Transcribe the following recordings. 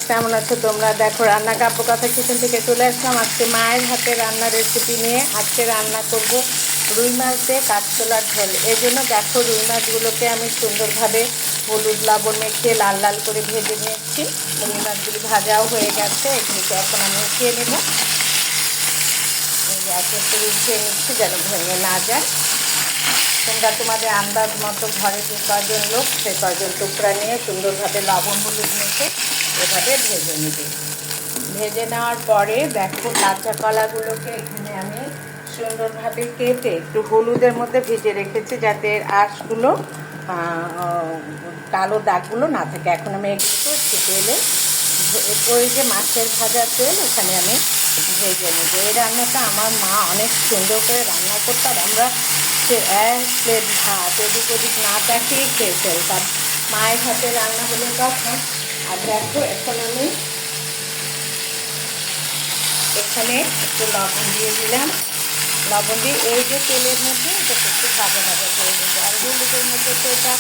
কেমন আছো তোমরা? দেখো রান্না কাব্য কথা কিচেন থেকে চলে আসলাম আজকে মায়ের হাতে রান্নার রেসিপি নিয়ে। আজকে রান্না করব রুই মাছ দিয়ে কাঁচকলার ঝোল। এই জন্য দেখো রুই মাছগুলোকে আমি সুন্দরভাবে হলুদ লবণ মেখে লাল লাল করে ভেজে নিয়েছি। রুই মাছগুলি ভাজাও হয়ে গেছে, এগুলিকে এখন আমি উঠিয়ে নেব। গ্যাসে করে উঠিয়ে নিচ্ছি যেন ভেঙে না যায়। তোমরা তোমাদের আন্দাজ মতো ঘরে যে কয়জন লোক সে কয়জন টুকরা নিয়ে সুন্দরভাবে লবণ হলুদ মেখে এভাবে ভেজে নেবে। ভেজে নেওয়ার পরে দেখো কাঁচা কলাগুলোকে এখানে আমি সুন্দরভাবে কেটে একটু হলুদের মধ্যে ভেজে রেখেছি যাতে আঁশগুলো কালো দাগগুলো না থাকে। এখন আমি এগুলো একটু তেলে ওই যে মাছের ভাজা তেল এখানে আমি ভেজে নেব। এই রান্নাটা আমার মা অনেক সুন্দর করে রান্না করতাম। আমরা সে এক প্লেট ভাত এদিক ওদিক না তাকিয়ে খেয়ে ফেলতাম। মায়ের হাতে রান্না হলে তখন। আর দেখো এখন আমি এখানে একটু লবণ দিয়ে দিলাম। লবণ দিয়ে এই যে তেলের মধ্যে এটা একটু ভাজা ভাজা করে দেবো। আর হলুদের মধ্যে তো এটা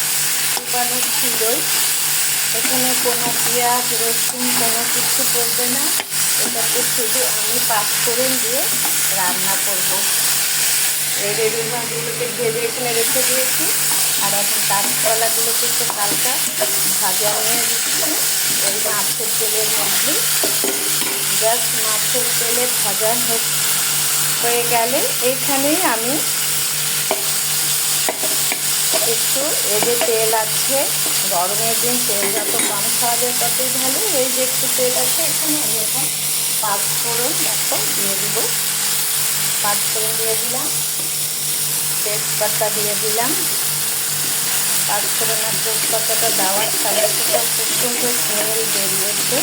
শুকানো ছিলই, এখানে কোনো পেঁয়াজ রসুন কোনো কিছু পড়বে না। এটাতে শুধু আমি পাঁচফোড়ন দিয়ে রান্না করব। এই রেডি মাছগুলোকে ভেজে এখানে রেখে দিয়েছি। আর এখন কাঁচকলাগুলোকে একটু হালকা ভাজা নিয়ে দিচ্ছি ওই মাছের তেলের মধ্যে। জাস্ট মাছের তেলে ভাজা হয়ে গেলে এইখানেই আমি একটু এই যে তেল আছে, গরমের দিন তেল যত কম খাওয়া যায় ততই ভালো। এই যে একটু তেল আছে এখানে আমি এখন পাঁচফোড়ন দেখো দিয়ে দিব। পাঁচফোড়ন দিয়ে দিলাম, তেজপাতা দিয়ে দিলাম। পাঁচফোড়ন আর তেজপাতাটা দেওয়ার সাথে সাথে খুব সুন্দর স্মেল বেরিয়েছে।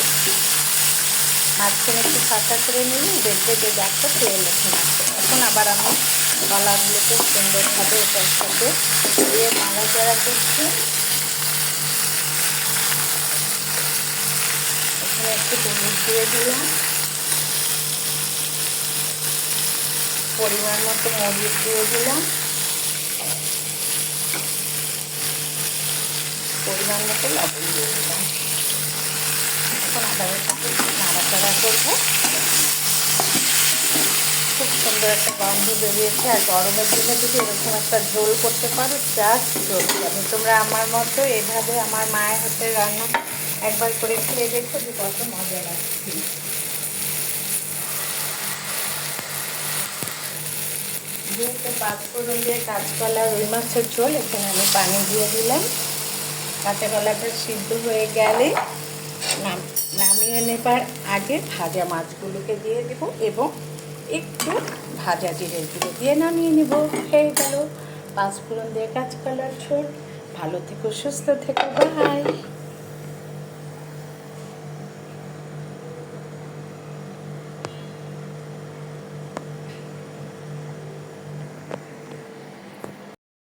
মাঝখানে একটু ফাঁকা করে নিলে দেখবে যে দেখো তেল এখন আছে। এখন আবার আমি কলাগুলোকে সুন্দরভাবে এটার সাথে দিয়ে নাড়াচাড়া করছি। এখানে একটু হলুদ দিয়ে দিলাম, পরিমাণ মতো মরিচ দিয়ে দিলাম, পরিমাণ মতো লবণ দিয়ে দিলাম। এখন আবার সাথে নাড়াচাড়া করবো। খুব সুন্দর একটা গন্ধ বেরিয়েছে। আর গরমের দিনে যদি এরকম একটা ঝোল করতে পারো জাস্ট চলবে যাবে। তোমরা আমার মতো এভাবে আমার মায়ের হাতে রান্না একবার করে খেয়ে দেখো যে কত মজা লাগছে। যেহেতু পাঁচফোড়ন দিয়ে কাঁচকলা রুই মাছের ঝোল, এখানে আমি পানি দিয়ে দিলাম। কাঁচা কলাটা সিদ্ধ হয়ে গেলে নামিয়ে নেবার আগে ভাজা মাছগুলোকে দিয়ে দেবো এবং একটু ভাজা জিরের গুঁড়ো দিয়ে নামিয়ে নেব। হয়ে গেল পাঁচফোড়ন দিয়ে কাঁচকলার ঝোল। ভালো থেকো, সুস্থ থেকো, বাই।